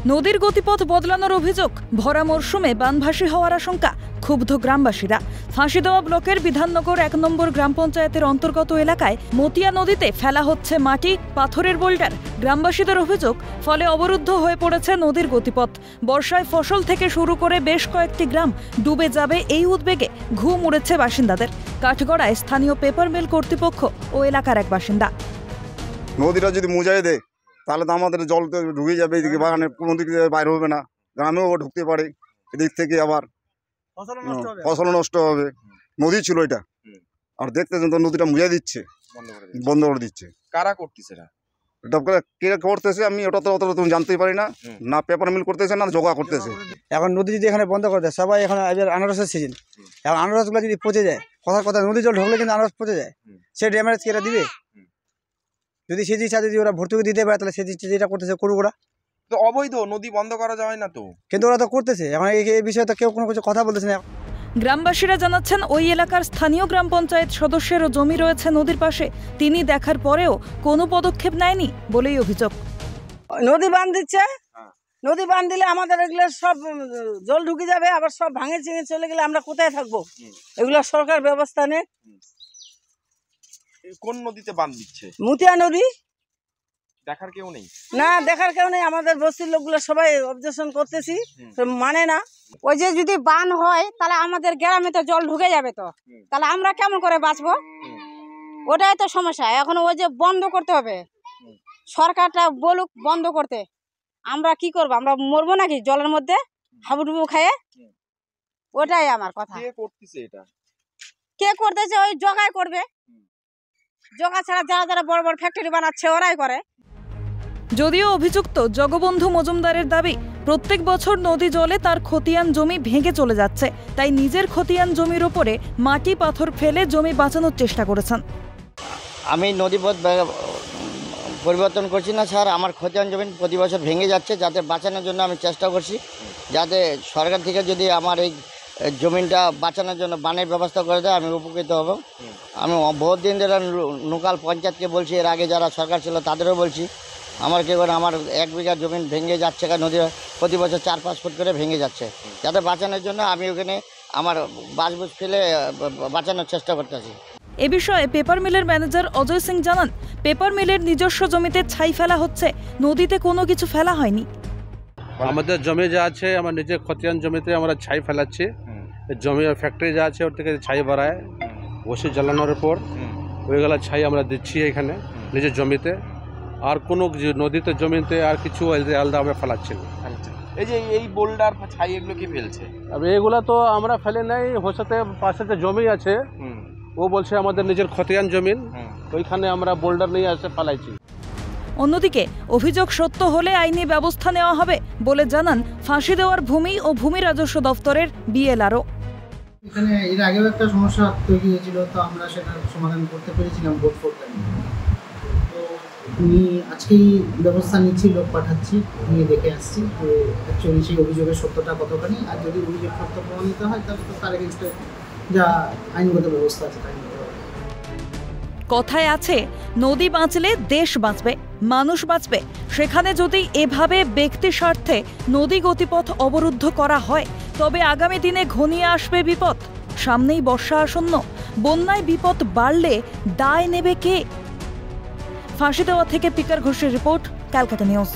নদীর গতিপথ বদলানোর অভিযোগ, ভরা মরশুমে বানভাসী হওয়ার আশঙ্কা, ক্ষুব্ধ গ্রামবাসীরা। ফাঁসিদেওয়া ব্লকের বিধাননগর ১ নম্বর গ্রাম পঞ্চায়েতের অন্তর্গত এলাকায় মতিয়া নদীতে ফেলা হচ্ছে মাটি, পাথরের বোল্ডার। গ্রামবাসীদের অভিযোগ, ফলে অবরুদ্ধ হয়ে পড়েছে নদীর গতিপথ। বর্ষায় ফসল থেকে শুরু করে বেশ কয়েকটি গ্রাম ডুবে যাবে এই উদ্বেগে ঘুম উড়েছে বাসিন্দাদের। কাঠগড়ায় স্থানীয় পেপার মিল কর্তৃপক্ষ ও এলাকার এক বাসিন্দা। নদীটা যদি মুজাই দেয় তাহলে তো আমাদের জল তো ঢুকে যাবে, এদিকে বাগানে কোনো দিক থেকে বাইরে হবে না, গ্রামেও ঢুকতে পারে, এদিক থেকে আবার ফসল নষ্ট হবে। নদী ছিল এটা, আর দেখতেছেন তো নদীটা মুজাই দিচ্ছে, বন্ধ করে দিচ্ছে। কারা করতেছে এটা কে করতেছে আমি ওটা তো অতটা তুমি জানতেই পারি না, না পেপার মিল করতেছে না জোগা করতেছে। এখন নদী যদি এখানে বন্ধ করে দেয়, সবাই এখন আনারসের সিজন, এখন আনারসগুলো যদি পচে যায়, কথা নদী জল ঢুকলে কিন্তু আনারস পচে যায়, সে ড্যামেজ কি এটা দিবে? যদি সেজি ছাড়া যদি ওরা ভর্তুকি দিতে পারে তাহলে সেজি যেটা করতেছে করুক ওরা। তো অবৈধ, নদী বন্ধ করা যায় না তো, কিন্তু ওরা তো করতেছে। এখন এই বিষয়ে তো কেউ কোনো কিছু কথা বলতেছে না। গ্রামবাসীরা জানাচ্ছেন, ওই এলাকার স্থানীয় গ্রাম পঞ্চায়েত সদস্যেরও জমি রয়েছে নদীর পাশে, তিনি দেখার পরেও কোনো পদক্ষেপ নেয়নি বলেই অভিযোগ। নদী বাঁধ দিচ্ছে, নদী বাঁধ দিলে আমাদের এগুলো সব জল ঢুকে যাবে, আবার সব ভাঙে চিঙে চলে গেলে আমরা কোথায় থাকবো? এগুলো সরকার ব্যবস্থা নেই। কোন নদীতে বাঁধ দিচ্ছে? মতিয়া নদী। দেখার কেউ নেই? না, দেখার কেউ নেই। আমাদের বস্তির লোকগুলো সবাই অবজেকশন করতেছি, মানে না। ওই যে যদি বান হয় তাহলে আমাদের গ্রামে তো জল ঢুকে যাবে, তো তাহলে আমরা কেমন করে বাঁচবো? ওটাই তো সমস্যা। এখন ওই যে বন্ধ করতে হবে, সরকারটা বলুক বন্ধ করতে। আমরা কি করবো? আমরা মরবো নাকি জলের মধ্যে হাবুডুবু খাইয়ে? ওটাই আমার কথা। কে করতেছে এটা? কে করতেছে? ওই জগাই করবে। জগা ছাড়া যারা যারা বড় বড় ফ্যাক্টরি বানাচ্ছে ওরাই করে। যদিও অভিযুক্ত জগবন্ধু মজুমদারের দাবি, প্রত্যেক বছর নদী জলে তার খতিয়ান জমি ভেঙে চলে যাচ্ছে, তাই নিজের খতিয়ান জমির উপরে মাটি পাথর ফেলে জমি বাঁচানোর চেষ্টা করেছেন। আমি নদীপথ পরিবর্তন করছি না স্যার, আমার খতিয়ান জমি প্রতি বছর ভেঙে যাচ্ছে, যাতে বাঁচানোর জন্য আমি চেষ্টা করছি, যাতে সরকার থেকে যদি আমার এই জমিটা বাঁচানোর জন্য বানের ব্যবস্থা করে দেয় আমি উপকৃত হব। আমি বহুত দিন ধরে লোকাল পঞ্চায়েতকে বলছি, এর আগে যারা সরকার ছিল তাদেরও বলছি, আমার কি করে আমার 1 বিঘা জমি ভেঙে যাচ্ছে, নদী প্রতি বছর 4-5 ফুট করে ভেঙে যাচ্ছে, যাতে বাঁচানোর জন্য আমি ওখানে আমার বাঁশবুশ ফেলে বাঁচানোর চেষ্টা করতেছি। এ বিষয়ে পেপার মিলের ম্যানেজার অজয় সিং জানান, পেপার মিলের নিজস্ব জমিতে ছাই ফেলা হচ্ছে, নদীতে কোনো কিছু ফেলা হয়নি। আমাদের জমি যা আছে আমার নিজের খতিয়ান জমিতে আমরা ছাই ফেলাচ্ছি, জমি ফ্যাক্টরি যা আছে ওর থেকে ছাই বাড়ায় বসে জ্বালানোর পর ওইগুলো ছাই আমরা দিচ্ছি এখানে নিজের জমিতে, আর কোনো নদীতে জমিতে আর কিছু আলাদা আমরা ফেলাচ্ছি না। এই যে এই বোল্ডার ছাই এগুলো কি ফেলছে? এগুলো তো আমরা ফেলে নাই, হোসাতে পাশে যে জমি আছে ও বলছে আমাদের নিজের খতিয়ান জমিন, ওইখানে আমরা বোল্ডার নিয়ে এসে ফেলাইছি। অন্যদিকে অভিযোগ সত্য হলে আইনি ব্যবস্থা নেওয়া হবে বলে জানান ফাঁসি দেওয়ার ভূমি ও ভূমি রাজস্ব দফতরের বিএলআরও। এখানে এর আগেও একটা সমস্যা তৈরি হয়েছিল, তো আমরা সেটার সমাধান করতে পেরেছিলাম বোর্ড ফোর্টে। তো উনি আজকেই ব্যবস্থা নিচ্ছি, লোক পাঠাচ্ছি, নিয়ে দেখে আসছি যে অ্যাকচুয়ালি সেই অভিযোগের সত্যটা কতখানি, আর যদি অভিযোগ সত্য প্রমাণিত হয় তাহলে তো তার এগেইনস্টে যা আইনগত ব্যবস্থা আছে তাই নিতে হবে। কথায় আছে, নদী বাঁচলে দেশ বাঁচবে, মানুষ বাঁচবে। সেখানে যদি এভাবে ব্যক্তি স্বার্থে নদী গতিপথ অবরুদ্ধ করা হয় তবে আগামী দিনে ঘনিয়ে আসবে বিপদ। সামনেই বর্ষা আসন্ন, বন্যায় বিপদ বাড়লে দায় নেবে কে? ফাঁসি দেওয়া থেকে পিকার ঘোষের রিপোর্ট, ক্যালকাটা নিউজ।